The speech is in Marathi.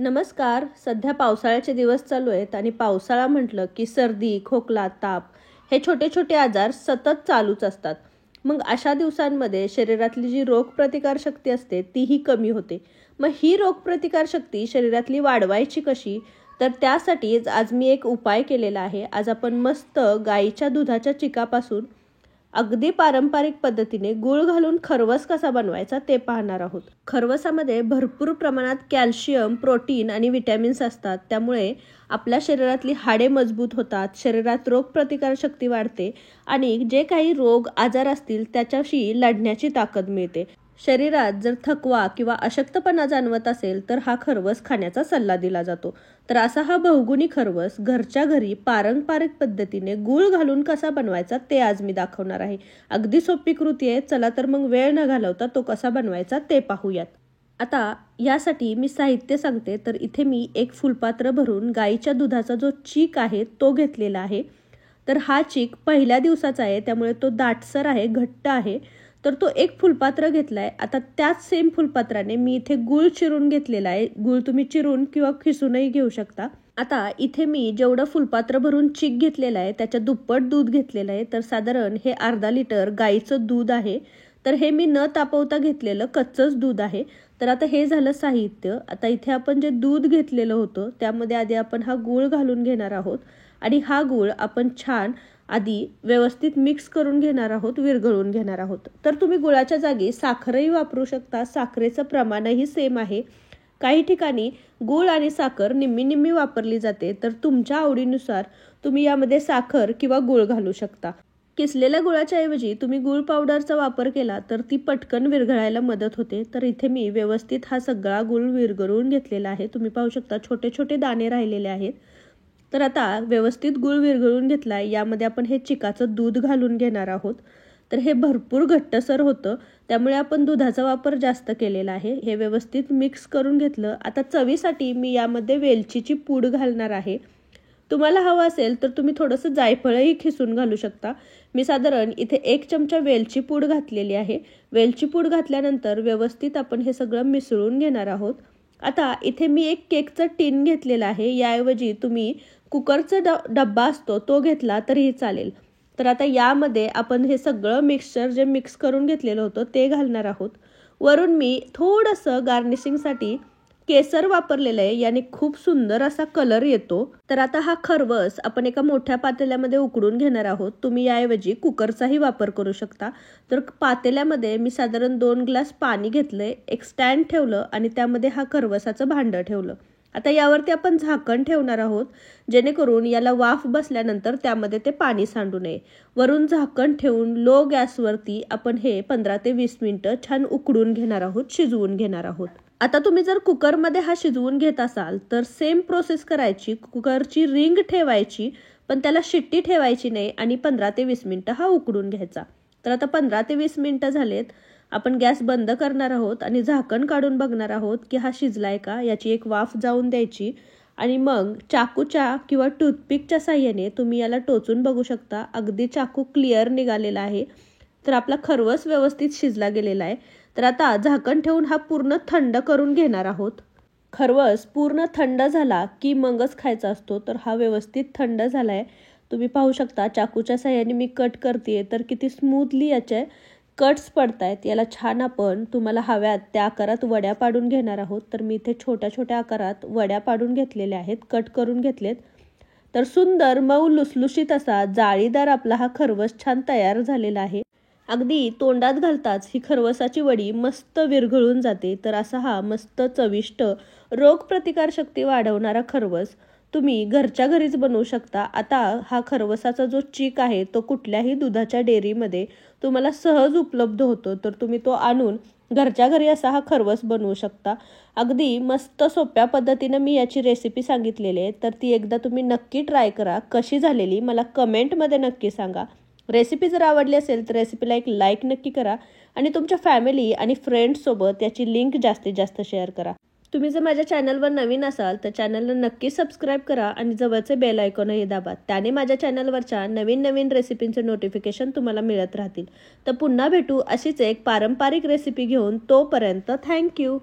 नमस्कार. सध्या पावसाळ्याचे दिवस चालू आहेत आणि पावसाळा म्हटलं की सर्दी, खोकला, ताप हे छोटे छोटे आजार सतत चालूच असतात. मग अशा दिवसांमध्ये शरीरातली जी रोगप्रतिकार शक्ती असते तीही कमी होते. मग ही रोगप्रतिकार शक्ती शरीरातली वाढवायची कशी? तर त्यासाठीच आज मी एक उपाय केलेला आहे. आज आपण मस्त गाईच्या दुधाच्या चिकापासून अगदी पारंपरिक पद्धतीने गूळ घालून खरवस कसा बनवायचा ते पाहणार आहोत. खरवसामध्ये भरपूर प्रमाणात कॅल्शियम, प्रोटीन आणि विटॅमिन्स असतात. त्यामुळे आपल्या शरीरातली हाडे मजबूत होतात, शरीरात रोगप्रतिकार शक्ती वाढते आणि जे काही रोग आजार असतील त्याच्याशी लढण्याची ताकद मिळते. शरीरात जर थकवा किंवा अशक्तपणा जाणवत असेल तर हा खरवस खाण्याचा सल्ला दिला जातो. तर असा हा बहुगुणी खरवस घरच्या घरी पारंपरिक पद्धतीने गूळ घालून कसा बनवायचा ते आज मी दाखवणार आहे. अगदी सोपी कृती आहे. चला तर मग वेळ न घालवता तो कसा बनवायचा ते पाहूयात. आता यासाठी मी साहित्य सांगते. तर इथे मी एक फुलपात्र भरून गाईच्या दुधाचा जो चीक आहे तो घेतलेला आहे. तर हा चीक पहिल्या दिवसाचा आहे, त्यामुळे तो दाटसर आहे, घट्ट आहे. तर तो एक फुलपात्र घेतलाय. आता त्याच सेम फुलपात्राने मी इथे गूळ चिरून घेतलेला आहे. गूळ तुम्ही चिरून किंवा खिसूनही घेऊ शकता. आता इथे मी जेवढं फुलपात्र भरून चीक घेतलेला आहे त्याच्या दुप्पट दूध घेतलेलं आहे. तर साधारण हे अर्धा लिटर गाईचं दूध आहे. तर हे मी न तापवता घेतलेलं कच्चंच दूध आहे. तर आता हे झालं साहित्य. आता इथे आपण जे दूध घेतलेलं होतं त्यामध्ये आधी आपण हा गूळ घालून घेणार आहोत आणि हा गूळ आपण छान आधी व्यवस्थित मिक्स करून घेणार आहोत, विरघळून घेणार आहोत. तर तुम्ही गुळाच्या जागी साखरही वापरू शकता. साखरेचं प्रमाणही सेम आहे. काही ठिकाणी गूळ आणि साखर निम्मी निम्मी वापरली जाते. तर तुमच्या आवडीनुसार तुम्ही यामध्ये साखर किंवा गूळ घालू शकता. किसलेल्या गुळाच्या ऐवजी तुम्ही गूळ पावडरचा वापर केला तर ती पटकन विरघळायला मदत होते. तर इथे मी व्यवस्थित हा सगळा गूळ विरघळून घेतलेला आहे. तुम्ही पाहू शकता छोटे छोटे दाणे राहिलेले आहेत. तर आता व्यवस्थित गूळ विरघळून घेतलाय. यामध्ये आपण हे चिकाचं दूध घालून घेणार आहोत. तर हे भरपूर घट्टसर होतं, त्यामुळे आपण दुधाचा वापर जास्त केलेला आहे. हे व्यवस्थित मिक्स करून घेतलं. आता चवीसाठी मी यामध्ये वेलचीची पूड घालणार आहे. तुम्हाला हवं असेल तर तुम्ही थोडंसं जायफळही खिसून घालू शकता. मी साधारण इथे 1 चमचा वेलची पूड घातलेली आहे. वेलची पूड घातल्यानंतर व्यवस्थित आपण हे सगळं मिसळून घेणार आहोत. आता इथे मी एक केकचं टीन घेतलेलं आहे. याऐवजी तुम्ही कुकरचा डब्बा असतो तो घेतला तरीही चालेल. तर आता यामध्ये आपण हे सगळं मिक्सचर जे मिक्स करून घेतलेलं होतं ते घालणार आहोत. वरून मी थोडंसं गार्निशिंगसाठी केसर वापरलेलं आहे. याने खूप सुंदर असा कलर येतो. तर आता हा खरवस आपण एका मोठ्या पातेल्यामध्ये उकडून घेणार आहोत. तुम्ही याऐवजी कुकरचाही वापर करू शकता. तर पातेल्यामध्ये मी साधारण 2 ग्लास पाणी घेतलंय, एक स्टँड ठेवलं आणि त्यामध्ये हा खरवसाचं भांडं ठेवलं. आता यावरती आपण झाकण ठेवणार आहोत, जेणेकरून याला वाफ बसल्यानंतर त्यामध्ये ते पाणी सांडू नये. वरून झाकण ठेवून लो गॅसवरती आपण हे 15 ते 20 मिनिटं छान उकडून घेणार आहोत, शिजवून घेणार आहोत. आता तुम्ही जर कुकरमध्ये हा शिजवून घेत असाल तर सेम प्रोसेस करायची. कुकरची रिंग ठेवायची, पण त्याला शिट्टी ठेवायची नाही आणि 15 ते 20 मिनिटं हा उकडून घ्यायचा. तर आता 15 ते 20 मिनिटं झालेत. आपण गॅस बंद करणार आहोत आणि झाकण काढून बघणार आहोत की हा शिजलाय का. याची एक वाफ जाऊन द्यायची आणि मग चाकूच्या किंवा टूथपिकच्या साह्याने तुम्ही याला टोचून बघू शकता. अगदी चाकू क्लिअर निघालेला आहे. तर आपला खरवस व्यवस्थित शिजला गेलेला आहे. तर आता झाकण ठेवून हा पूर्ण थंड करून घेणार आहोत. खरवस पूर्ण थंड झाला की मगच खायचा असतो. तर हा व्यवस्थित थंड झालाय. तुम्ही पाहू शकता चाकूच्या साह्याने मी कट करते तर किती स्मूथली याचे कट्स पडतायत. याला छान आपण तुम्हाला हव्यात त्या आकारात वड्या पाडून घेणार आहोत. तर मी इथे छोट्या छोट्या आकारात वड्या पाडून घेतलेल्या आहेत, कट करून घेतलेत. तर सुंदर मऊ लुसलुशीत असा जाळीदार आपला हा खरवस छान तयार झालेला आहे. अगदी तोंडात घालताच ही खरवसाची वडी मस्त विरघळून जाते. तर असा हा मस्त चविष्ट रोगप्रतिकार शक्ती वाढवणारा खरवस तुम्ही घरच्या घरीच बनवू शकता. आता हा खरवसाचा जो चीक आहे तो कुठल्याही दुधाच्या डेअरीमध्ये तुम्हाला सहज उपलब्ध होतो. तर तुम्ही तो आणून घरच्या घरी असा हा खरवस बनवू शकता. अगदी मस्त सोप्या पद्धतीनं मी याची रेसिपी सांगितलेली आहे. तर ती एकदा तुम्ही नक्की ट्राय करा. कशी झालेली मला कमेंटमध्ये नक्की सांगा. रेसिपी जर आवडली असेल तर रेसिपीला एक लाईक नक्की करा आणि तुमच्या फॅमिली आणि फ्रेंड्ससोबत याची लिंक जास्तीत जास्त शेअर करा. तुम्ही जर माझ्या चॅनलवर नवीन असाल तर चॅनलला नक्की सबस्क्राईब करा आणि जवळचे बेल आयकॉनही दाबा. त्याने माझ्या चॅनलवरच्या नवीन नवीन रेसिपींचे नोटिफिकेशन तुम्हाला मिळत राहतील. तर पुन्हा भेटू अशीच एक पारंपरिक रेसिपी घेऊन. तोपर्यंत थँक्यू.